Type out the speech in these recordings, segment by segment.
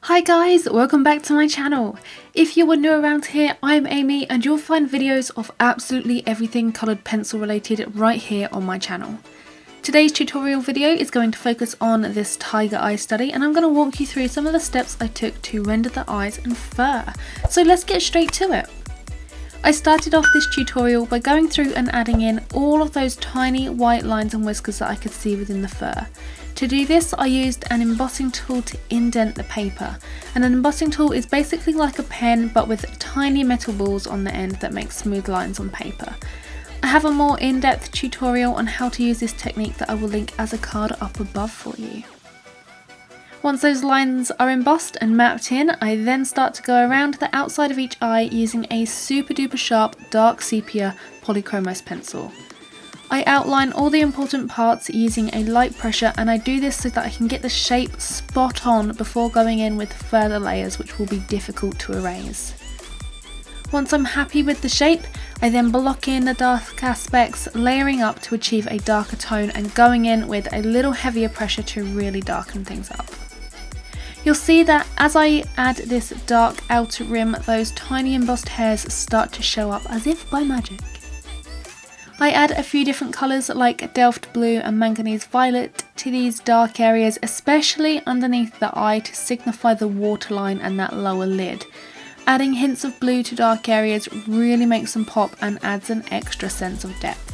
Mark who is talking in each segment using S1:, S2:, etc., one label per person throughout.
S1: Hi guys, welcome back to my channel. If you are new around here, I'm Amy and you'll find videos of absolutely everything coloured pencil related right here on my channel. Today's tutorial video is going to focus on this tiger eye study and I'm going to walk you through some of the steps I took to render the eyes and fur. So let's get straight to it. I started off this tutorial by going through and adding in all of those tiny white lines and whiskers that I could see within the fur. To do this, I used an embossing tool to indent the paper, and an embossing tool is basically like a pen but with tiny metal balls on the end that make smooth lines on paper. I have a more in-depth tutorial on how to use this technique that I will link as a card up above for you. Once those lines are embossed and mapped in, I then start to go around the outside of each eye using a super duper sharp dark sepia polychromos pencil. I outline all the important parts using a light pressure, and I do this so that I can get the shape spot on before going in with further layers which will be difficult to erase. Once I'm happy with the shape, I then block in the dark aspects, layering up to achieve a darker tone and going in with a little heavier pressure to really darken things up. You'll see that as I add this dark outer rim, those tiny embossed hairs start to show up as if by magic. I add a few different colours like Delft Blue and Manganese Violet to these dark areas, especially underneath the eye to signify the waterline and that lower lid. Adding hints of blue to dark areas really makes them pop and adds an extra sense of depth.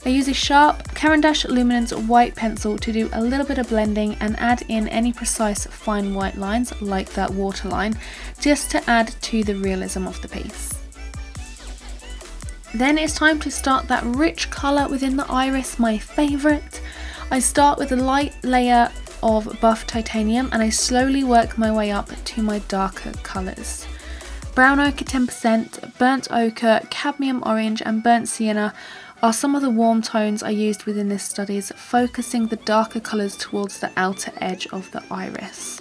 S1: I use a sharp Caran d'Ache Luminance white pencil to do a little bit of blending and add in any precise fine white lines like that waterline, just to add to the realism of the piece. Then it's time to start that rich colour within the iris, my favourite. I start with a light layer of buff titanium and I slowly work my way up to my darker colours. Brown ochre 10%, burnt ochre, cadmium orange and burnt sienna are some of the warm tones I used within this studies, focusing the darker colours towards the outer edge of the iris.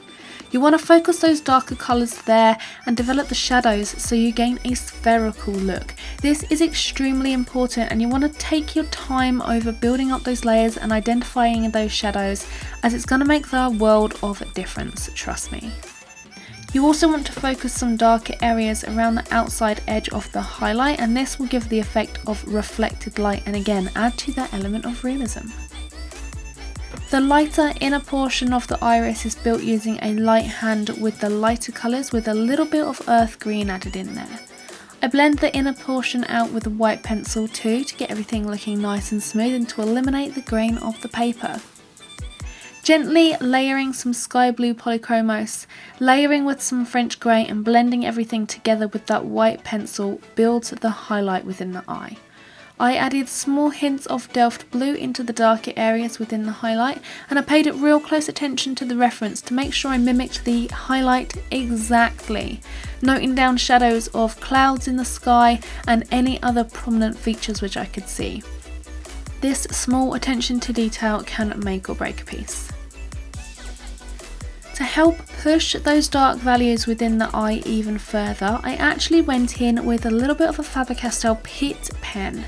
S1: You want to focus those darker colours there and develop the shadows so you gain a spherical look. This is extremely important and you want to take your time over building up those layers and identifying those shadows, as it's going to make the world of difference, trust me. You also want to focus some darker areas around the outside edge of the highlight, and this will give the effect of reflected light and again add to that element of realism. The lighter inner portion of the iris is built using a light hand with the lighter colours with a little bit of earth green added in there. I blend the inner portion out with a white pencil too to get everything looking nice and smooth and to eliminate the grain of the paper. Gently layering some sky blue polychromos, layering with some French grey and blending everything together with that white pencil builds the highlight within the eye. I added small hints of Delft Blue into the darker areas within the highlight, and I paid real close attention to the reference to make sure I mimicked the highlight exactly, noting down shadows of clouds in the sky and any other prominent features which I could see. This small attention to detail can make or break a piece. To help push those dark values within the eye even further, I actually went in with a little bit of a Faber-Castell Pitt pen.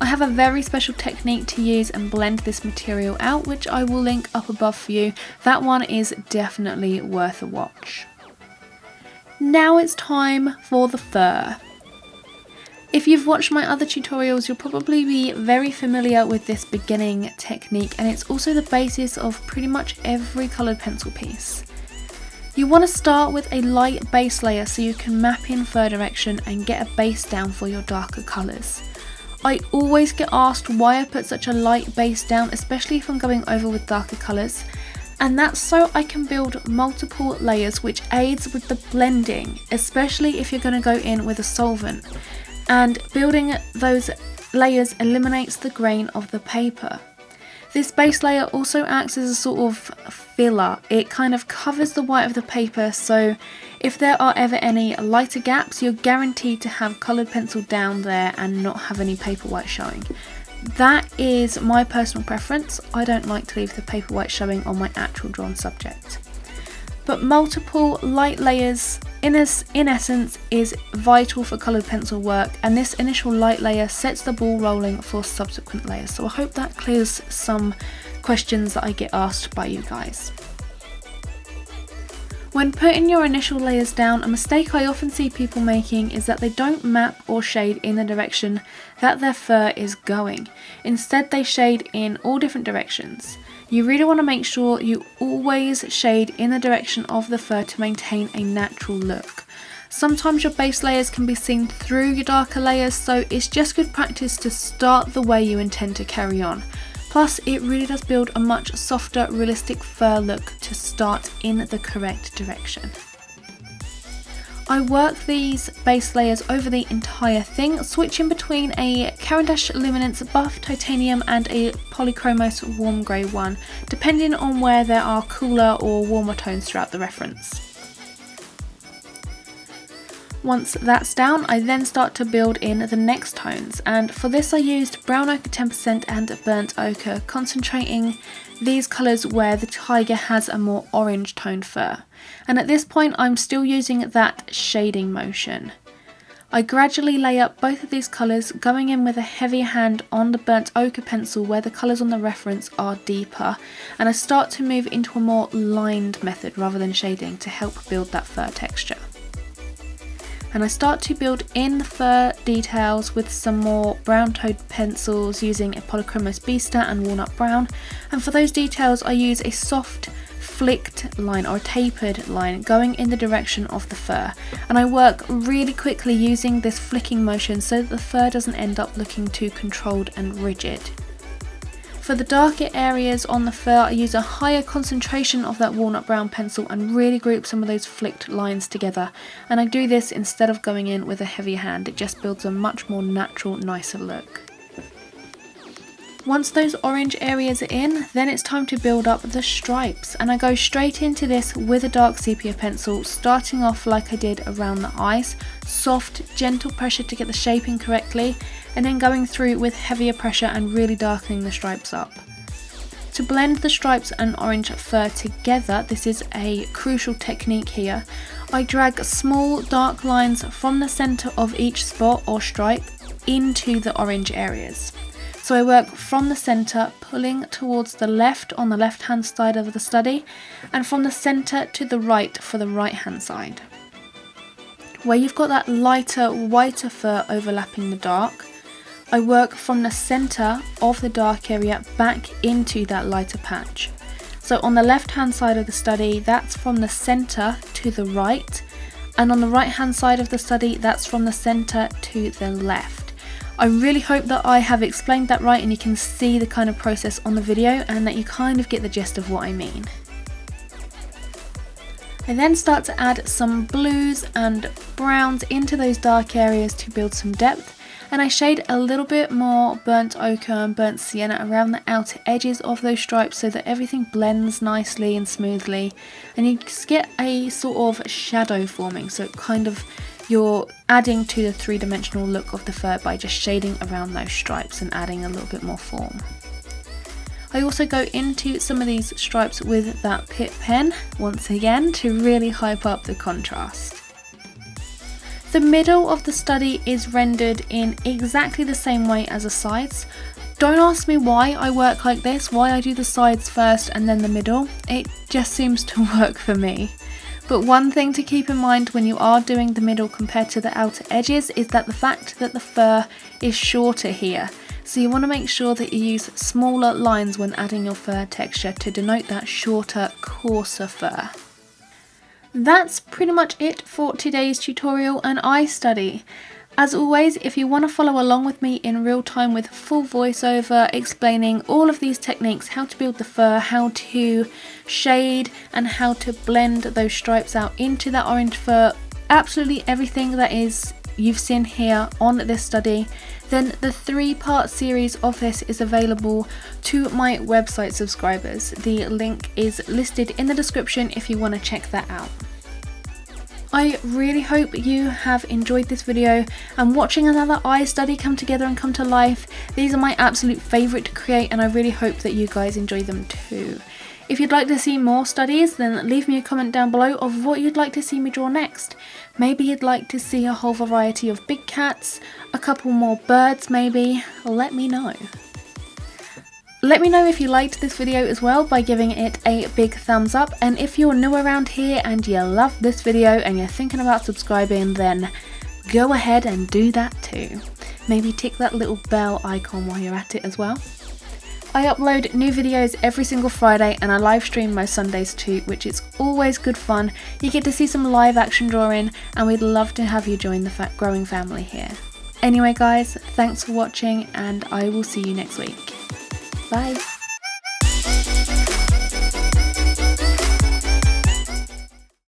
S1: I have a very special technique to use and blend this material out, which I will link up above for you. That one is definitely worth a watch. Now it's time for the fur. If you've watched my other tutorials, you'll probably be very familiar with this beginning technique, and it's also the basis of pretty much every coloured pencil piece. You want to start with a light base layer so you can map in fur direction and get a base down for your darker colours. I always get asked why I put such a light base down, especially if I'm going over with darker colours, and that's so I can build multiple layers, which aids with the blending, especially if you're going to go in with a solvent. And building those layers eliminates the grain of the paper. This base layer also acts as a sort of filler. It kind of covers the white of the paper, so if there are ever any lighter gaps, you're guaranteed to have coloured pencil down there and not have any paper white showing. That is my personal preference. I don't like to leave the paper white showing on my actual drawn subject. But multiple light layers in essence is vital for coloured pencil work, and this initial light layer sets the ball rolling for subsequent layers. So I hope that clears some questions that I get asked by you guys. When putting your initial layers down, a mistake I often see people making is that they don't map or shade in the direction that their fur is going. Instead, they shade in all different directions. You really want to make sure you always shade in the direction of the fur to maintain a natural look. Sometimes your base layers can be seen through your darker layers, so it's just good practice to start the way you intend to carry on. Plus, it really does build a much softer, realistic fur look to start in the correct direction. I work these base layers over the entire thing, switching between a Caran d'Ache Luminance Buff Titanium and a Polychromos Warm Grey one, depending on where there are cooler or warmer tones throughout the reference. Once that's down, I then start to build in the next tones, and for this I used Brown Ochre 10% and Burnt Ochre, concentrating these colours where the tiger has a more orange toned fur. And at this point I'm still using that shading motion. I gradually lay up both of these colours, going in with a heavier hand on the Burnt Ochre pencil where the colours on the reference are deeper, and I start to move into a more lined method rather than shading to help build that fur texture. And I start to build in the fur details with some more brown toned pencils using a Polychromos Beaster and Walnut Brown, and for those details I use a soft flicked line or a tapered line going in the direction of the fur, and I work really quickly using this flicking motion so that the fur doesn't end up looking too controlled and rigid. For the darker areas on the fur, I use a higher concentration of that walnut brown pencil and really group some of those flicked lines together, and I do this instead of going in with a heavier hand. It just builds a much more natural, nicer look. Once those orange areas are in, then it's time to build up the stripes, and I go straight into this with a dark sepia pencil, starting off like I did around the eyes, soft, gentle pressure to get the shaping correctly, and then going through with heavier pressure and really darkening the stripes up. To blend the stripes and orange fur together, this is a crucial technique here. I drag small dark lines from the centre of each spot or stripe into the orange areas. So I work from the centre, pulling towards the left on the left hand side of the study, and from the centre to the right for the right hand side. Where you've got that lighter, whiter fur overlapping the dark, I work from the centre of the dark area back into that lighter patch. So on the left hand side of the study, that's from the centre to the right, and on the right hand side of the study, that's from the centre to the left. I really hope that I have explained that right and you can see the kind of process on the video and that you kind of get the gist of what I mean. I then start to add some blues and browns into those dark areas to build some depth, and I shade a little bit more burnt ochre and burnt sienna around the outer edges of those stripes so that everything blends nicely and smoothly, and you just get a sort of shadow forming, so you're adding to the three-dimensional look of the fur by just shading around those stripes and adding a little bit more form. I also go into some of these stripes with that Pitt pen once again to really hype up the contrast. The middle of the study is rendered in exactly the same way as the sides. Don't ask me why I work like this, why I do the sides first and then the middle. It just seems to work for me. But one thing to keep in mind when you are doing the middle compared to the outer edges is that the fact that the fur is shorter here. So you want to make sure that you use smaller lines when adding your fur texture to denote that shorter, coarser fur. That's pretty much it for today's tutorial and eye study. As always, if you want to follow along with me in real time with full voiceover explaining all of these techniques, how to build the fur, how to shade and how to blend those stripes out into that orange fur, absolutely everything that you've seen here on this study, then the 3-part series of this is available to my website subscribers. The link is listed in the description if you want to check that out. I really hope you have enjoyed this video and watching another eye study come together and come to life. These are my absolute favourite to create and I really hope that you guys enjoy them too. If you'd like to see more studies, then leave me a comment down below of what you'd like to see me draw next. Maybe you'd like to see a whole variety of big cats, a couple more birds maybe, let me know. Let me know if you liked this video as well by giving it a big thumbs up, and if you're new around here and you love this video and you're thinking about subscribing, then go ahead and do that too. Maybe tick that little bell icon while you're at it as well. I upload new videos every single Friday and I live stream most Sundays too, which is always good fun. You get to see some live action drawing and we'd love to have you join the growing family here. Anyway guys, thanks for watching and I will see you next week. Bye!